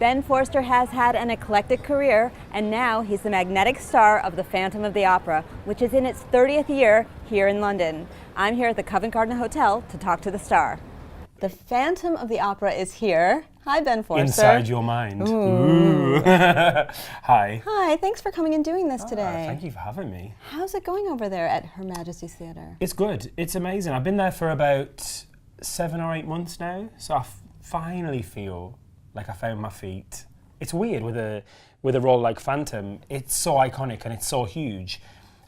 Ben Forster has had an eclectic career, and now he's the magnetic star of the Phantom of the Opera, which is in its 30th year here in London. I'm here at the Covent Garden Hotel to talk to the star. The Phantom of the Opera is here. Hi, Ben Forster. Inside your mind. Ooh. Hi. Hi, thanks for coming and doing this today. Thank you for having me. How's it going over there at Her Majesty's Theatre? It's good. It's amazing. I've been there for about 7 or 8 months now, so I finally feel like I found my feet. It's weird with a role like Phantom. It's so iconic and it's so huge.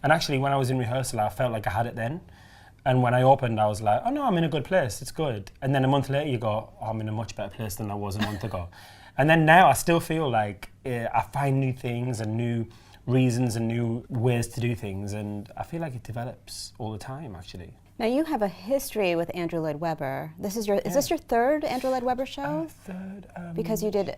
And actually, when I was in rehearsal, I felt like I had it then. And when I opened, I was like, oh no, I'm in a good place, it's good. And then a month later, you go, oh, I'm in a much better place than I was a month ago. And then now I still feel like I find new things and new reasons and new ways to do things. And I feel like it develops all the time, actually. Now you have a history with Andrew Lloyd Webber. Is this your third Andrew Lloyd Webber show? Third. Because you did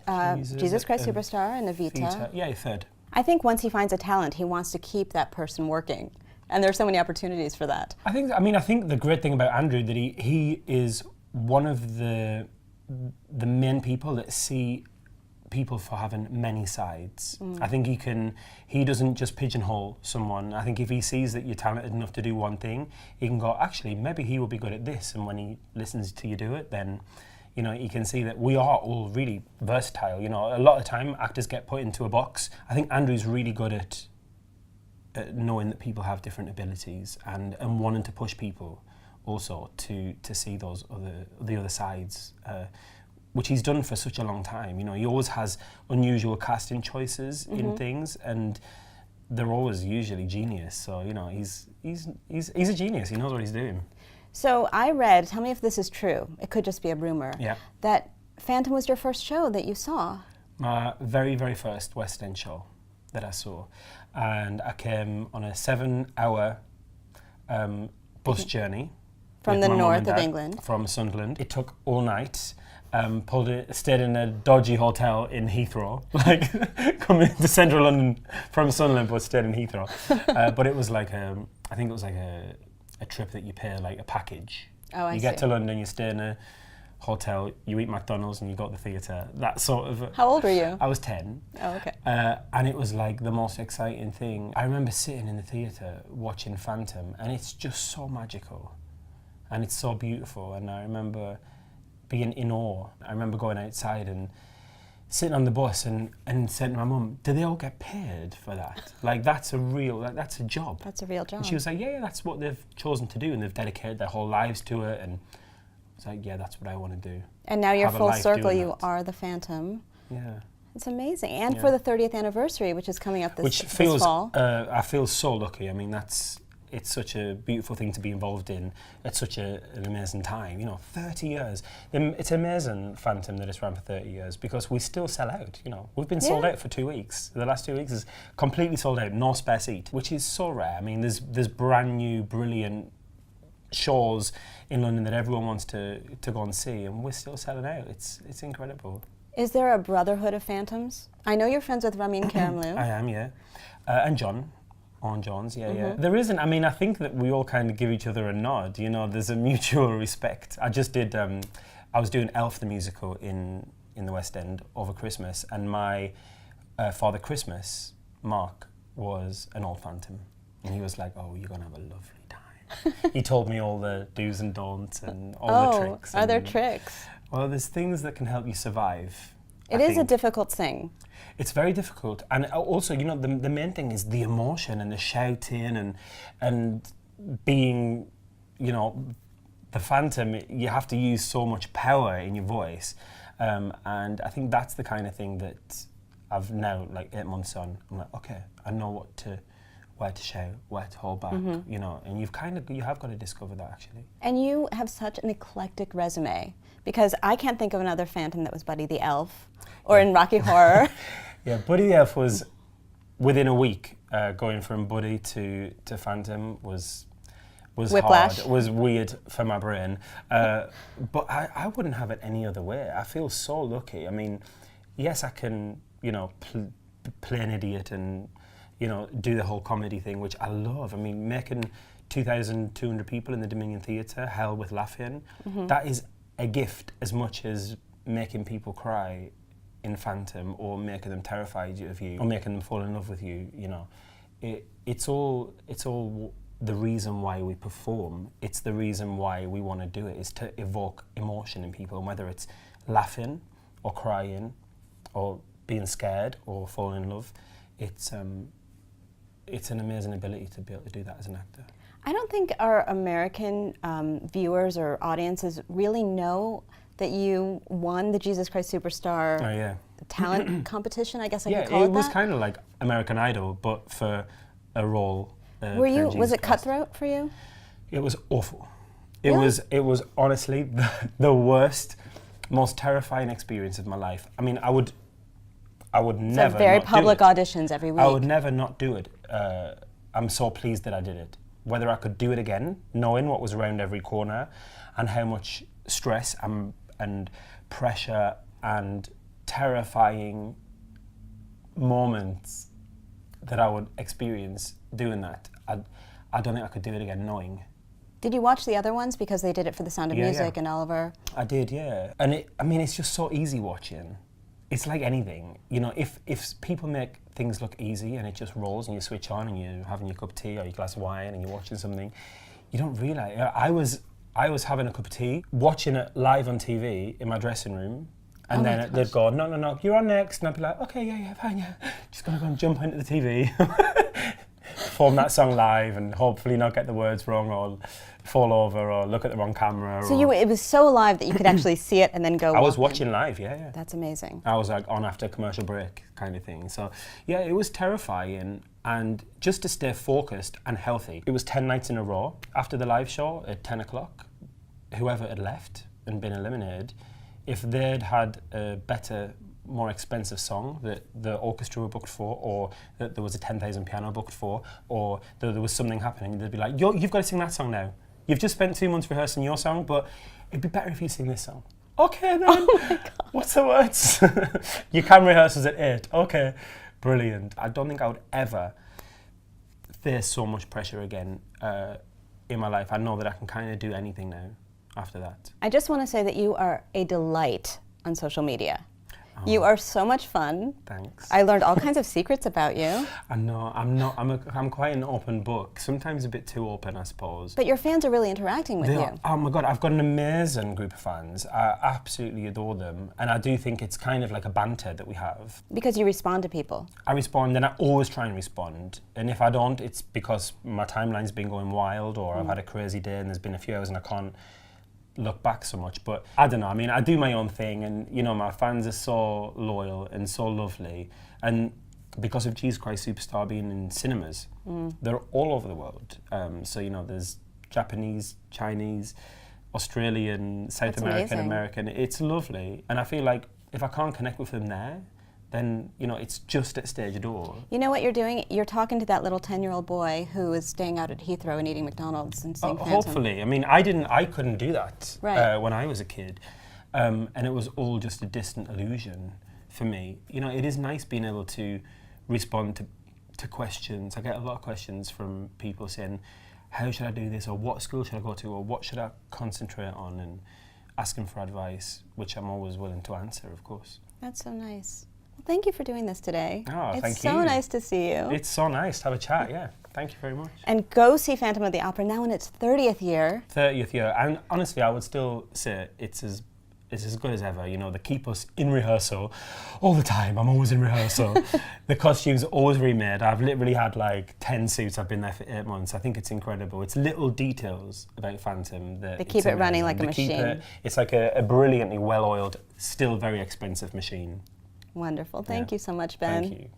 Jesus Christ Superstar and Evita. Yeah, third. I think once he finds a talent, he wants to keep that person working. And there's so many opportunities for that. I think the great thing about Andrew that he is one of the main people that see people for having many sides. I think he doesn't just pigeonhole someone. I think if he sees that you're talented enough to do one thing, he can go, actually, maybe he will be good at this. And when he listens to you do it, then, you know, you can see that we are all really versatile. You know, a lot of the time actors get put into a box. I think Andrew's really good at knowing that people have different abilities and wanting to push people also to see the other sides, which he's done for such a long time. You know, he always has unusual casting choices in things, and they're always usually genius. So, you know, he's a genius. He knows what he's doing. So I read, tell me if this is true, it could just be a rumor, that Phantom was your first show that you saw. My very, very first West End show that I saw. And I came on a 7-hour bus journey. From the north of England? From Sunderland. It took all night. Stayed in a dodgy hotel in Heathrow, like coming to central London from Sunderland, but stayed in Heathrow. But it was like I think it was like a trip that you pay, like a package. Oh, I see. You get to London, you stay in a hotel, you eat McDonald's and you go to the theatre. That sort of. How old were you? I was 10. Oh, okay. And it was like the most exciting thing. I remember sitting in the theatre watching Phantom, and it's just so magical, and it's so beautiful. And I remember being in awe. I remember going outside and sitting on the bus and saying to my mum, do they all get paid for that? Like, that's a job. That's a real job. And she was like, yeah, that's what they've chosen to do, and they've dedicated their whole lives to it. And I was like, yeah, that's what I want to do. And now you're full circle, you are the Phantom. Yeah. It's amazing. And for the 30th anniversary, which is coming up this fall. I feel so lucky. I mean, it's such a beautiful thing to be involved in at such an amazing time. You know, 30 years. It's amazing, Phantom, that it's run for 30 years, because we still sell out. You know, we've been sold out for 2 weeks. The last 2 weeks is completely sold out, no spare seat, which is so rare. I mean, there's brand new, brilliant shows in London that everyone wants to go and see, and we're still selling out. It's incredible. Is there a brotherhood of Phantoms? I know you're friends with Ramin Karimloo. I am, yeah. And John. On John's, yeah. There isn't, I mean, I think that we all kind of give each other a nod, you know, there's a mutual respect. I just did, I was doing Elf the musical in the West End over Christmas, and my Father Christmas, Mark, was an old Phantom. And he was like, oh, you're going to have a lovely time. He told me all the do's and don'ts and all the tricks. Are there tricks? Well, there's things that can help you survive. It is a difficult thing. It's very difficult, and also, you know, the main thing is the emotion and the shouting and being, you know, the Phantom. You have to use so much power in your voice, and I think that's the kind of thing that I've now, like 8 months on, I'm like, okay, I know where to shout, where to hold back, you know, and you have got to discover that, actually. And you have such an eclectic resume, because I can't think of another Phantom that was Buddy the Elf, or in Rocky Horror. Yeah, Buddy the Elf was, within a week, going from Buddy to Phantom was Whiplash. hard. It was weird for my brain. But I wouldn't have it any other way. I feel so lucky. I mean, yes, I can, you know, play an idiot and, you know, do the whole comedy thing, which I love. I mean, making 2,200 people in the Dominion Theatre, hell with laughing, that is a gift as much as making people cry in Phantom or making them terrified of you or making them fall in love with you, you know, it's all the reason why we perform. It's the reason why we want to do it, is to evoke emotion in people, and whether it's laughing or crying or being scared or falling in love. It's an amazing ability to be able to do that as an actor. I don't think our American viewers or audiences really know that you won the Jesus Christ Superstar talent competition, I guess I could call it that. Yeah, it was kind of like American Idol, but for a role. Was it cutthroat for you? It was awful. Really? It was honestly the worst, most terrifying experience of my life. I mean, I would never. So very not public do it. auditions every week. I would never not do it. I'm so pleased that I did it. Whether I could do it again, knowing what was around every corner, and how much stress and pressure and terrifying moments that I would experience doing that, I don't think I could do it again knowing. Did you watch the other ones because they did it for The Sound of Music and Oliver? I did, yeah. And it's just so easy watching. It's like anything, you know, if people make things look easy and it just rolls and you switch on and you're having your cup of tea or your glass of wine and you're watching something, you don't realise. I was having a cup of tea, watching it live on TV in my dressing room, and then they'd go, no, you're on next, and I'd be like, okay, yeah, fine, yeah. Just gonna go and jump into the TV, perform that song live, and hopefully not get the words wrong or fall over or look at the wrong camera. So it was so live that you could actually see it and then go. I was watching live, yeah. That's amazing. I was like on after commercial break kind of thing. So yeah, it was terrifying, and just to stay focused and healthy. It was 10 nights in a row. After the live show at 10 o'clock, whoever had left and been eliminated, if they'd had a better, more expensive song that the orchestra were booked for, or that there was a 10,000 piano booked for, or that there was something happening, they'd be like, you've got to sing that song now. You've just spent 2 months rehearsing your song, but it'd be better if you sing this song. Okay then. Oh my God. What's the words? Your camera rehearsals at 8. Okay, brilliant. I don't think I would ever face so much pressure again in my life. I know that I can kind of do anything now after that. I just want to say that you are a delight on social media. You are so much fun. Thanks. I learned all kinds of secrets about you. I know, I'm quite an open book. Sometimes a bit too open, I suppose. But your fans are really interacting with you. Oh my God, I've got an amazing group of fans. I absolutely adore them. And I do think it's kind of like a banter that we have. Because you respond to people. I respond, and I always try and respond. And if I don't, it's because my timeline's been going wild, or I've had a crazy day and there's been a few hours and I can't look back so much. But I don't know, I mean, I do my own thing, and you know, my fans are so loyal and so lovely, and because of Jesus Christ Superstar being in cinemas, they're all over the world. So you know, there's Japanese, Chinese, Australian, South American, American. It's lovely, and I feel like if I can't connect with them there, then you know, it's just at stage door. You know what you're doing? You're talking to that little 10-year-old boy who is staying out at Heathrow and eating McDonald's and seeing Phantom. Hopefully. I mean, I couldn't do that right. When I was a kid, and it was all just a distant illusion for me. You know, it is nice being able to respond to questions. I get a lot of questions from people saying, how should I do this, or what school should I go to, or what should I concentrate on, and asking for advice, which I'm always willing to answer, of course. That's so nice. Well, thank you for doing this today. Oh, thank you. It's so nice to see you. It's so nice to have a chat, yeah. Thank you very much. And go see Phantom of the Opera now in its 30th year. 30th year. And honestly, I would still say it's as good as ever. You know, they keep us in rehearsal all the time. I'm always in rehearsal. The costumes are always remade. I've literally had like 10 suits. I've been there for 8 months. I think it's incredible. It's little details about Phantom that they keep it running like a machine. It's like a brilliantly well-oiled, still very expensive machine. Wonderful. Thank you so much, Ben. Thank you.